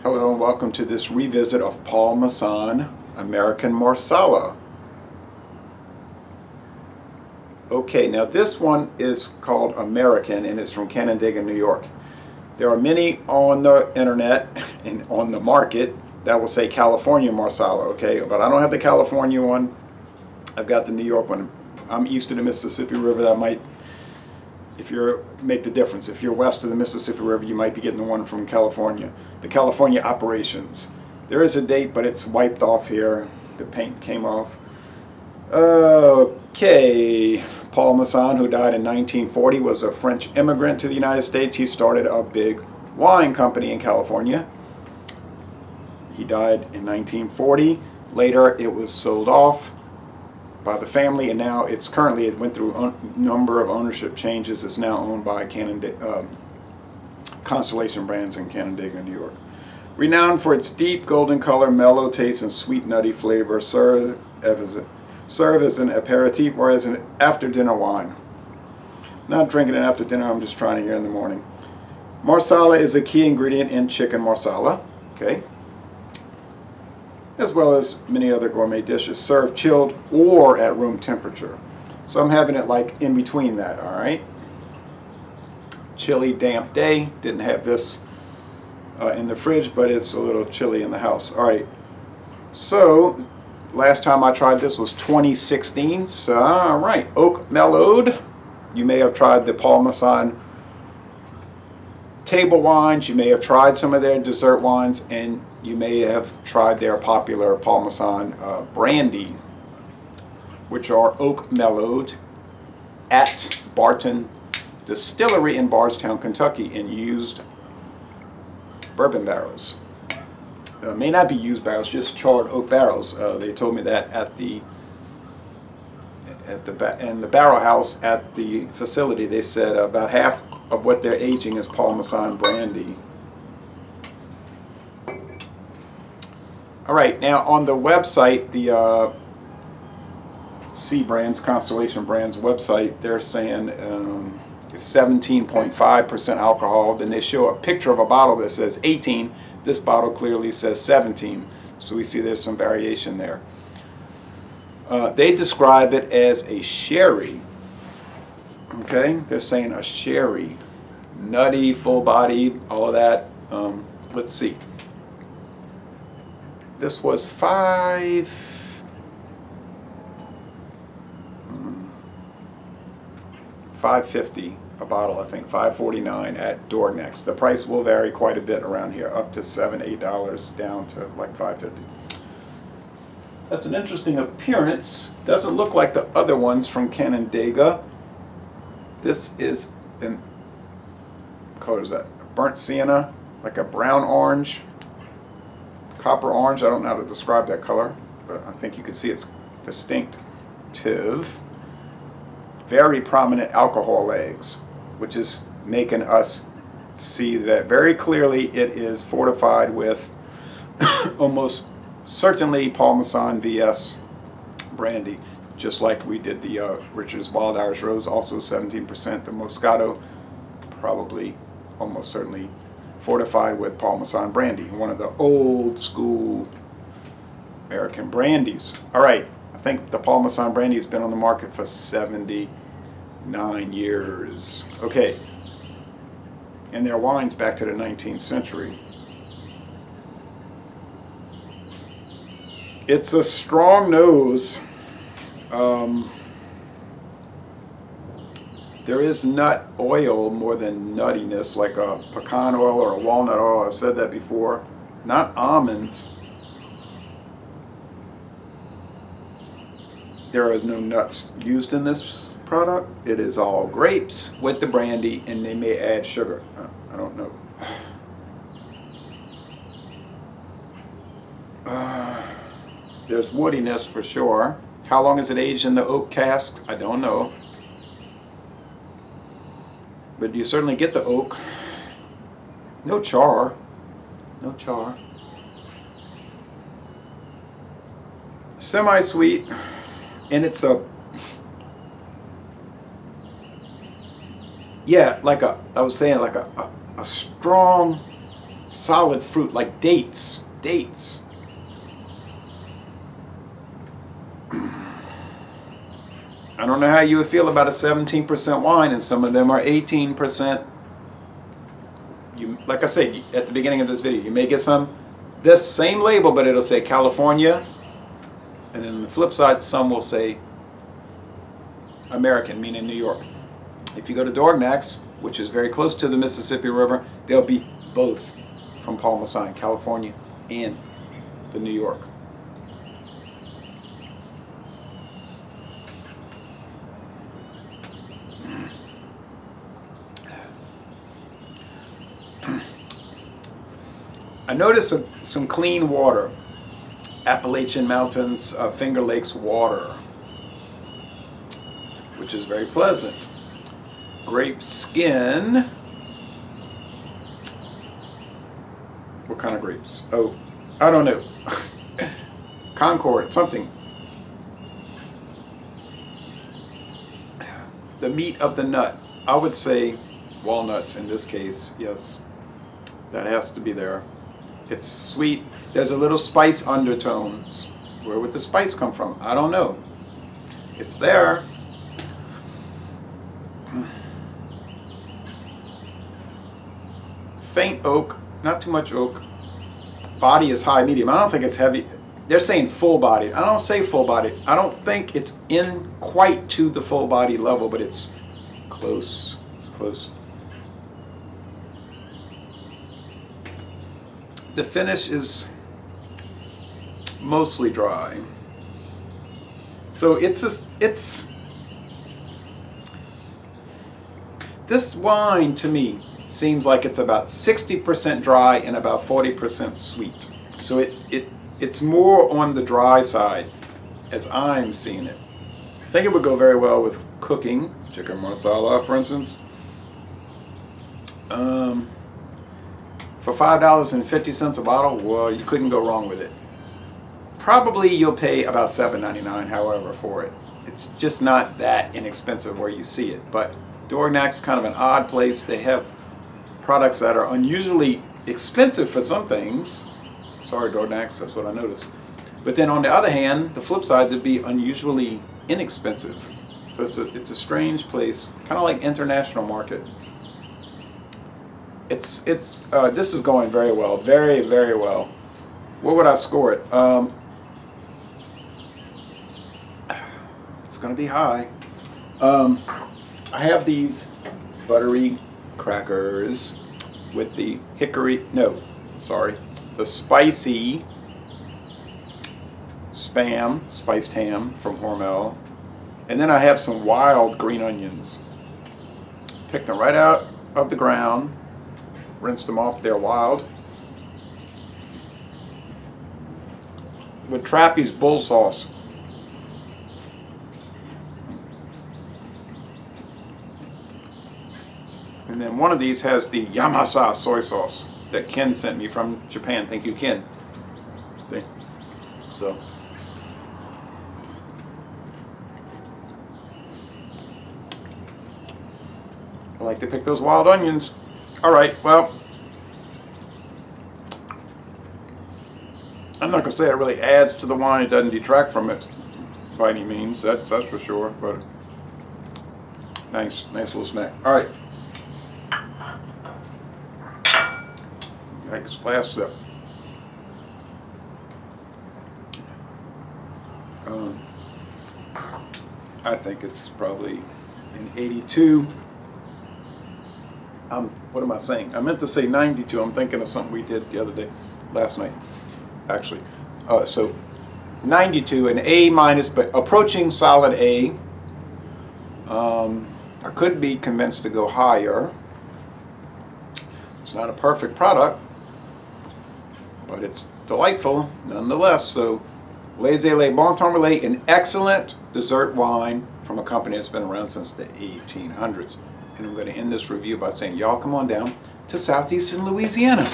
Hello and welcome to this revisit of Paul Masson, American Marsala. Okay, now this one is called American and it's from Canandaigua, New York. There are many on the internet and on the market that will say California Marsala, okay? But I don't have the California one. I've got the New York one. I'm east of the Mississippi River. That might, if you're, make the difference. If you're west of the Mississippi River, you might be getting the one from California. The California operations. There is a date, but it's wiped off here. The paint came off. Okay. Paul Masson, who died in 1940, was a French immigrant to the United States. He started a big wine company in California. He died in 1940. Later, it was sold off by the family, and now it's currently, it went through a number of ownership changes. It's now owned by Constellation Brands in Canandaigua, New York. Renowned for its deep golden color, mellow taste, and sweet nutty flavor, serve as an aperitif or as an after-dinner wine. Not drinking it after dinner, I'm just trying it here in the morning. Marsala is a key ingredient in chicken marsala, okay, as well as many other gourmet dishes. Served chilled or at room temperature. So I'm having it like in between that, all right? Chilly, damp day. Didn't have this in the fridge, but it's a little chilly in the house. All right. So last time I tried this was 2016. So, all right, oak mellowed. You may have tried the Paul Masson table wines. You may have tried some of their dessert wines, and you may have tried their popular Paul Masson brandy, which are oak mellowed at Barton Distillery in Bardstown, Kentucky, in used bourbon barrels. May not be used barrels, just charred oak barrels. They told me that in the barrel house at the facility. They said about half of what they're aging is Paul Masson brandy. All right, now on the website, the Brands, Constellation Brands website, they're saying it's 17.5% alcohol. Then they show a picture of a bottle that says 18. This bottle clearly says 17. So we see there's some variation there. They describe it as a sherry. Okay, they're saying a sherry. Nutty, full-bodied, all of that. Let's see. This was $5.50 a bottle, I think, $5.49 at door next. The price will vary quite a bit around here, up to $7, $8, down to like $5.50. That's an interesting appearance. Doesn't look like the other ones from Canandaigua. This is an, what color is that? Burnt sienna, like a brown orange, copper orange. I don't know how to describe that color, but I think you can see it's distinctive. Very prominent alcohol legs, which is making us see that very clearly it is fortified with almost certainly Paul Masson VS brandy, just like we did the Richard's Wild Irish Rose, also 17%. The Moscato, probably almost certainly fortified with Paul Masson brandy, one of the old school American brandies. All right. I think the Paul Masson brandy has been on the market for 79 years. Okay. And their wines back to the 19th century. It's a strong nose. There is nut oil more than nuttiness, like a pecan oil or a walnut oil. I've said that before. Not almonds. There is no nuts used in this product. It is all grapes with the brandy, and they may add sugar. I don't know. There's woodiness for sure. How long is it aged in the oak cask? I don't know. But you certainly get the oak. No char. No char. Semi-sweet. And it's a, yeah, like a, I was saying, like a strong solid fruit, like dates. Dates. I don't know how you would feel about a 17% wine, and some of them are 18%. Like I said at the beginning of this video, you may get some, this same label, but it'll say California, and then on the flip side, some will say American, meaning New York. If you go to Dorgnax, which is very close to the Mississippi River, there'll be both from Paul Masson, California, and the New York. I noticed some clean water, Appalachian Mountains, Finger Lakes water, which is very pleasant. Grape skin. What kind of grapes? Oh, I don't know. Concord, something. The meat of the nut. I would say walnuts in this case, yes. That has to be there. It's sweet. There's a little spice undertone. Where would the spice come from? I don't know. It's there. Faint oak, not too much oak. Body is high medium. I don't think it's heavy. They're saying full bodied. I don't say full bodied. I don't think it's in quite to the full body level, but it's close. It's close. The finish is mostly dry. So this wine to me seems like it's about 60% dry and about 40% sweet. So it's more on the dry side as I'm seeing it. I think it would go very well with cooking, chicken marsala for instance. For $5.50 a bottle, well, you couldn't go wrong with it. Probably you'll pay about $7.99, however, for it. It's just not that inexpensive where you see it. But Dorgnax is kind of an odd place. They have products that are unusually expensive for some things. Sorry, Dorgnax, that's what I noticed. But then on the other hand, the flip side would be unusually inexpensive. So it's a strange place, kind of like international market. This is going very well, very, very well. What would I score it? It's going to be high. I have these buttery crackers with the the spicy spiced ham from Hormel. And then I have some wild green onions. Picked them right out of the ground. Rinsed them off, they're wild. With Trappy's bull sauce. And then one of these has the Yamasa soy sauce that Ken sent me from Japan. Thank you, Ken. See? So. I like to pick those wild onions. Alright, well, I'm not going to say it really adds to the wine. It doesn't detract from it by any means. That's for sure. But nice little snack. Alright. Next last sip. I think it's probably an 82. What am I saying? I meant to say 92. I'm thinking of something we did the other day, last night, actually. So 92, an A minus, but approaching solid A. I could be convinced to go higher. It's not a perfect product, but it's delightful nonetheless. So Laissez-les Bon Temps Relais, an excellent dessert wine from a company that's been around since the 1800s. And I'm going to end this review by saying, y'all come on down to southeastern Louisiana.